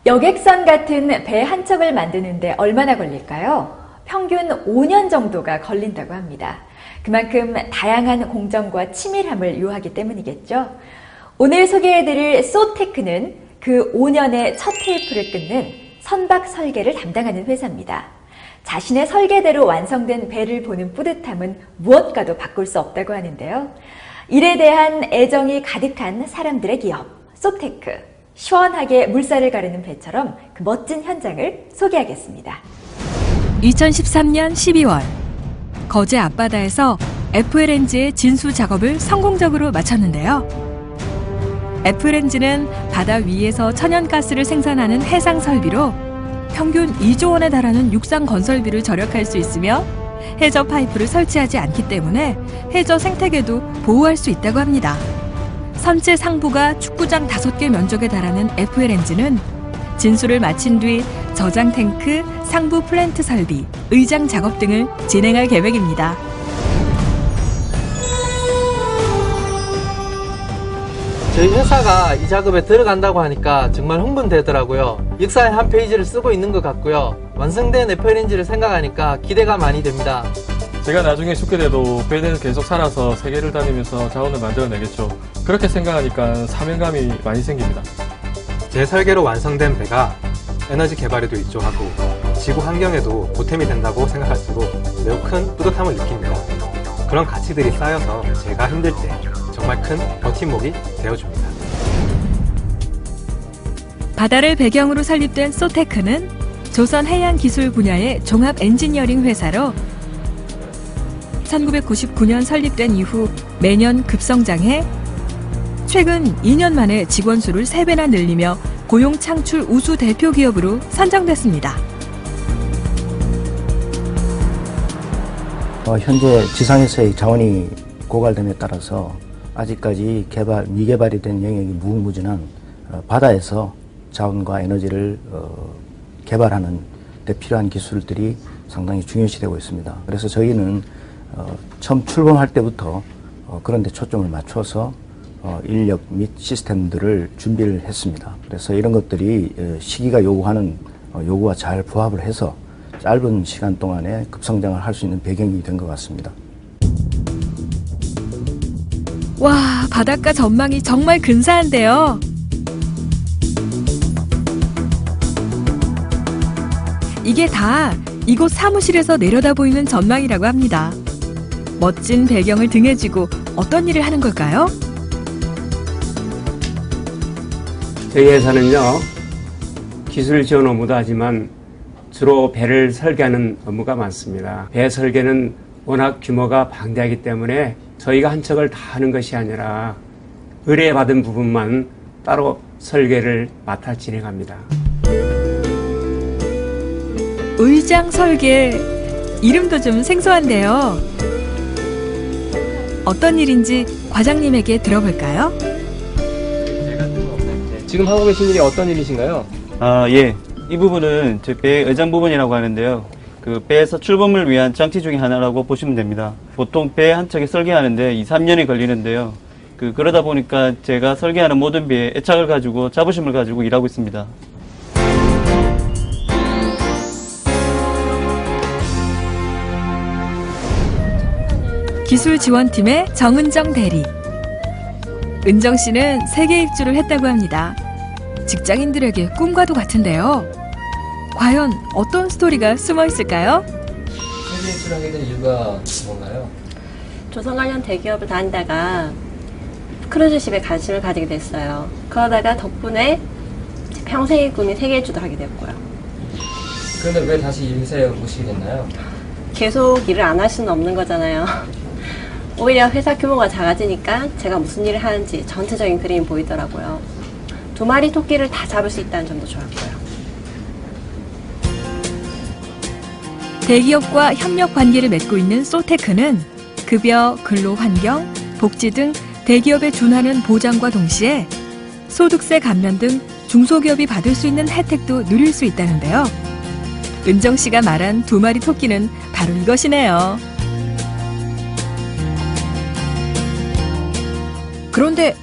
여객선 같은 배 한 척을 만드는데 얼마나 걸릴까요? 평균 5년 정도가 걸린다고 합니다. 그만큼 다양한 공정과 치밀함을 요하기 때문이겠죠. 오늘 소개해드릴 소테크는 그 5년의 첫 테이프를 끊는 선박 설계를 담당하는 회사입니다. 자신의 설계대로 완성된 배를 보는 뿌듯함은 무엇과도 바꿀 수 없다고 하는데요. 일에 대한 애정이 가득한 사람들의 기업, 소테크. 시원하게 물살을 가르는 배처럼 그 멋진 현장을 소개하겠습니다. 2013년 12월 거제 앞바다에서 FLNG의 진수 작업을 성공적으로 마쳤는데요. FLNG는 바다 위에서 천연가스를 생산하는 해상 설비로 평균 2조 원에 달하는 육상 건설비를 절약할 수 있으며 해저 파이프를 설치하지 않기 때문에 해저 생태계도 보호할 수 있다고 합니다. 선체 상부가 축구장 5개 면적에 달하는 FLNG는 진수를 마친 뒤 저장 탱크, 상부 플랜트 설비, 의장 작업 등을 진행할 계획입니다. 저희 회사가 이 작업에 들어간다고 하니까 정말 흥분되더라고요. 역사의 한 페이지를 쓰고 있는 것 같고요. 완성된 FLNG를 생각하니까 기대가 많이 됩니다. 제가 나중에 죽게 돼도 배는 계속 살아서 세계를 다니면서 자원을 만들어내겠죠. 그렇게 생각하니까 사명감이 많이 생깁니다. 제 설계로 완성된 배가 에너지 개발에도 일조하고 지구 환경에도 보탬이 된다고 생각할수록 매우 큰 뿌듯함을 느낍니다. 그런 가치들이 쌓여서 제가 힘들 때 정말 큰 버팀목이 되어줍니다. 바다를 배경으로 설립된 소테크는 조선 해양 기술 분야의 종합 엔지니어링 회사로 1999년 설립된 이후 매년 급성장해 최근 2년 만에 직원 수를 3배나 늘리며 고용 창출 우수 대표 기업으로 선정됐습니다. 현재 지상에서의 자원이 고갈됨에 따라서 아직까지 미개발이 된 영역이 무궁무진한 바다에서 자원과 에너지를 개발하는 데 필요한 기술들이 상당히 중요시되고 있습니다. 그래서 저희는 처음 출범할 때부터 그런 데 초점을 맞춰서 인력 및 시스템들을 준비를 했습니다. 그래서 이런 것들이 시기가 요구하는 요구와 잘 부합을 해서 짧은 시간 동안에 급성장을 할 수 있는 배경이 된 것 같습니다. 와, 바닷가 전망이 정말 근사한데요. 이게 다 이곳 사무실에서 내려다 보이는 전망이라고 합니다. 멋진 배경을 등에 지고 어떤 일을 하는 걸까요? 저희 회사는요, 기술 지원 업무도 하지만 주로 배를 설계하는 업무가 많습니다. 배 설계는 워낙 규모가 방대하기 때문에 저희가 한 척을 다 하는 것이 아니라 의뢰받은 부분만 따로 설계를 맡아 진행합니다. 의장 설계, 이름도 좀 생소한데요. 어떤 일인지 과장님에게 들어볼까요? 지금 하고 계신 일이 어떤 일이신가요? 예. 이 부분은 제 배 의장 부분이라고 하는데요. 그 배에서 출범을 위한 장치 중에 하나라고 보시면 됩니다. 보통 배 한 척에 설계하는데 2, 3년이 걸리는데요. 그러다 보니까 제가 설계하는 모든 배에 애착을 가지고 자부심을 가지고 일하고 있습니다. 기술지원팀의 정은정 대리. 은정 씨는 세계 일주를 했다고 합니다. 직장인들에게 꿈과도 같은데요. 과연 어떤 스토리가 숨어 있을까요? 세계 일주를 하게 된 이유가 뭔가요? 조선 관련 대기업을 다니다가 크루즈십에 관심을 가지게 됐어요. 그러다가 덕분에 평생의 꿈인 세계 일주도 하게 됐고요. 그런데 왜 다시 이 회사에 오시게 됐나요? 계속 일을 안 할 수는 없는 거잖아요. 오히려 회사 규모가 작아지니까 제가 무슨 일을 하는지 전체적인 그림이 보이더라고요. 2마리 토끼를 다 잡을 수 있다는 점도 좋았고요. 대기업과 협력 관계를 맺고 있는 소테크는 급여, 근로 환경, 복지 등 대기업에 준하는 보장과 동시에 소득세 감면 등 중소기업이 받을 수 있는 혜택도 누릴 수 있다는데요. 은정 씨가 말한 2마리 토끼는 바로 이것이네요. 그런데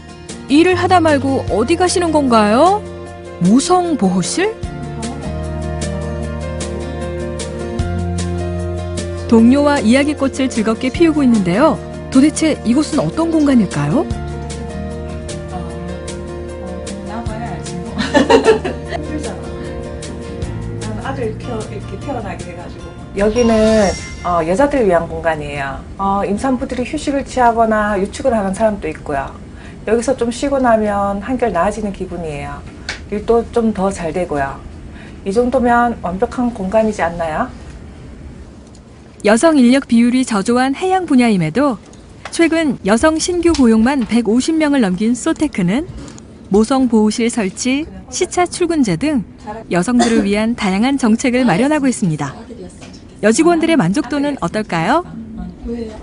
일을 하다 말고 어디 가시는 건가요? 모성보호실? 동료와 이야기꽃을 즐겁게 피우고 있는데요. 도대체 이곳은 어떤 공간일까요? 나와야지. 힘들잖아. 난 아들 이렇게 태어나게 돼가지고. 여기는 여자들을 위한 공간이에요. 임산부들이 휴식을 취하거나 유축을 하는 사람도 있고요. 여기서 좀 쉬고 나면 한결 나아지는 기분이에요. 일도 좀 더 잘 되고요. 이 정도면 완벽한 공간이지 않나요? 여성 인력 비율이 저조한 해양 분야임에도 최근 여성 신규 고용만 150명을 넘긴 소테크는 모성 보호실 설치, 시차 출근제 등 여성들을 위한 다양한 정책을 마련하고 있습니다. 여직원들의 만족도는 어떨까요?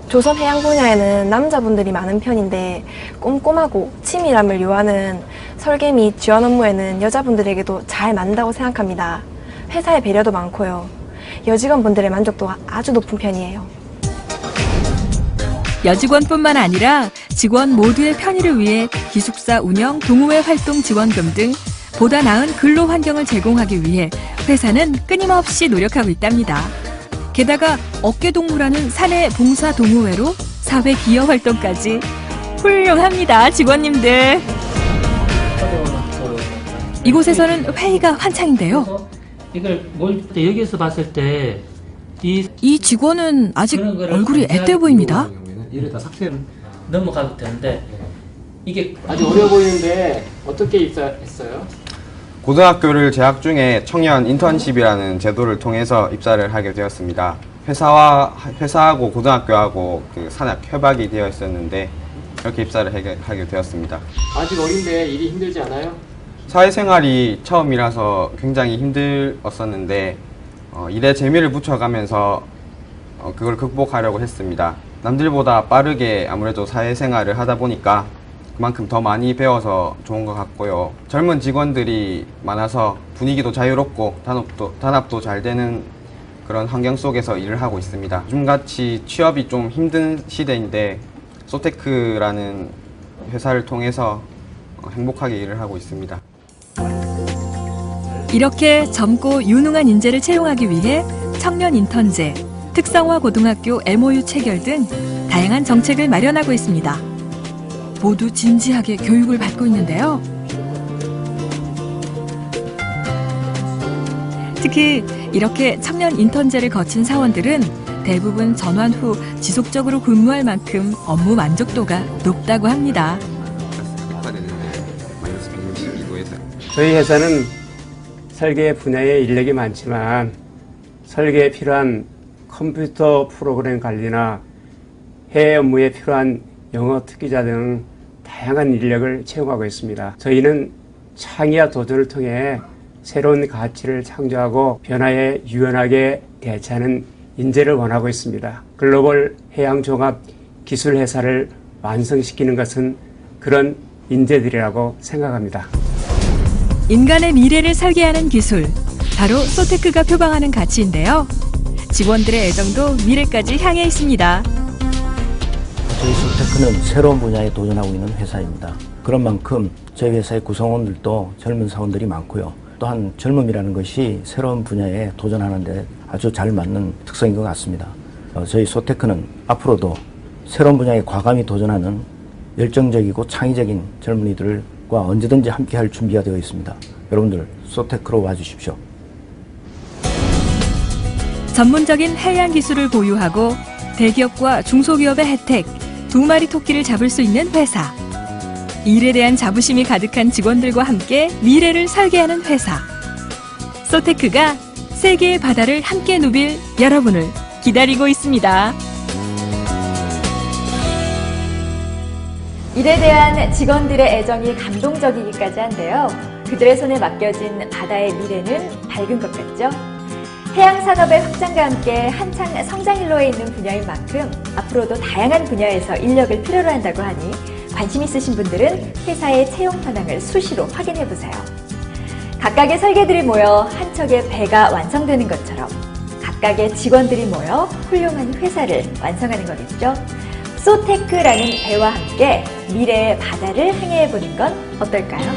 조선 해양 분야에는 남자분들이 많은 편인데 꼼꼼하고 치밀함을 요하는 설계 및 지원 업무에는 여자분들에게도 잘 맞는다고 생각합니다. 회사의 배려도 많고요. 여직원분들의 만족도가 아주 높은 편이에요. 여직원뿐만 아니라 직원 모두의 편의를 위해 기숙사 운영, 동호회 활동 지원금 등 보다 나은 근로 환경을 제공하기 위해 회사는 끊임없이 노력하고 있답니다. 게다가 어깨동무라는 사내 봉사 동호회로 사회 기여 활동까지 훌륭합니다, 직원님들. 이곳에서는 회의가 한창인데요. 이걸 여기서 봤을 때 이 직원은 아직 얼굴이 앳돼 보입니다. 이를 다 삭제를 넘어가도 되는데 이게 아주 어려 보이는데 어떻게 입사했어요? 고등학교를 재학 중에 청년 인턴십이라는 제도를 통해서 입사를 하게 되었습니다. 회사하고 고등학교하고 그 산학 협약이 되어 있었는데 이렇게 입사를 하게 되었습니다. 아직 어린데 일이 힘들지 않아요? 사회생활이 처음이라서 굉장히 힘들었었는데 일에 재미를 붙여가면서 그걸 극복하려고 했습니다. 남들보다 빠르게 아무래도 사회생활을 하다 보니까 그만큼 더 많이 배워서 좋은 것 같고요. 젊은 직원들이 많아서 분위기도 자유롭고 단합도 잘 되는 그런 환경 속에서 일을 하고 있습니다. 요즘같이 취업이 좀 힘든 시대인데 소테크라는 회사를 통해서 행복하게 일을 하고 있습니다. 이렇게 젊고 유능한 인재를 채용하기 위해 청년 인턴제, 특성화 고등학교 MOU 체결 등 다양한 정책을 마련하고 있습니다. 모두 진지하게 교육을 받고 있는데요. 특히 이렇게 청년 인턴제를 거친 사원들은 대부분 전환 후 지속적으로 근무할 만큼 업무 만족도가 높다고 합니다. 저희 회사는 설계 분야에 인력이 많지만 설계에 필요한 컴퓨터 프로그램 관리나 해외 업무에 필요한 영어 특기자 등 다양한 인력을 채용하고 있습니다. 저희는 창의와 도전을 통해 새로운 가치를 창조하고 변화에 유연하게 대처하는 인재를 원하고 있습니다. 글로벌 해양종합 기술회사를 완성시키는 것은 그런 인재들이라고 생각합니다. 인간의 미래를 설계하는 기술, 바로 소테크가 표방하는 가치인데요. 직원들의 애정도 미래까지 향해 있습니다. 저희 소테크는 새로운 분야에 도전하고 있는 회사입니다. 그런 만큼 저희 회사의 구성원들도 젊은 사원들이 많고요. 또한 젊음이라는 것이 새로운 분야에 도전하는 데 아주 잘 맞는 특성인 것 같습니다. 저희 소테크는 앞으로도 새로운 분야에 과감히 도전하는 열정적이고 창의적인 젊은이들과 언제든지 함께할 준비가 되어 있습니다. 여러분들 소테크로 와주십시오. 전문적인 해양 기술을 보유하고 대기업과 중소기업의 혜택, 2마리 토끼를 잡을 수 있는 회사. 일에 대한 자부심이 가득한 직원들과 함께 미래를 설계하는 회사. 소테크가 세계의 바다를 함께 누빌 여러분을 기다리고 있습니다. 일에 대한 직원들의 애정이 감동적이기까지 한데요. 그들의 손에 맡겨진 바다의 미래는 밝은 것 같죠? 해양산업의 확장과 함께 한창 성장일로에 있는 분야인 만큼 앞으로도 다양한 분야에서 인력을 필요로 한다고 하니 관심 있으신 분들은 회사의 채용 현황을 수시로 확인해 보세요. 각각의 설계들이 모여 한 척의 배가 완성되는 것처럼 각각의 직원들이 모여 훌륭한 회사를 완성하는 거겠죠. 소테크라는 배와 함께 미래의 바다를 항해해 보는 건 어떨까요?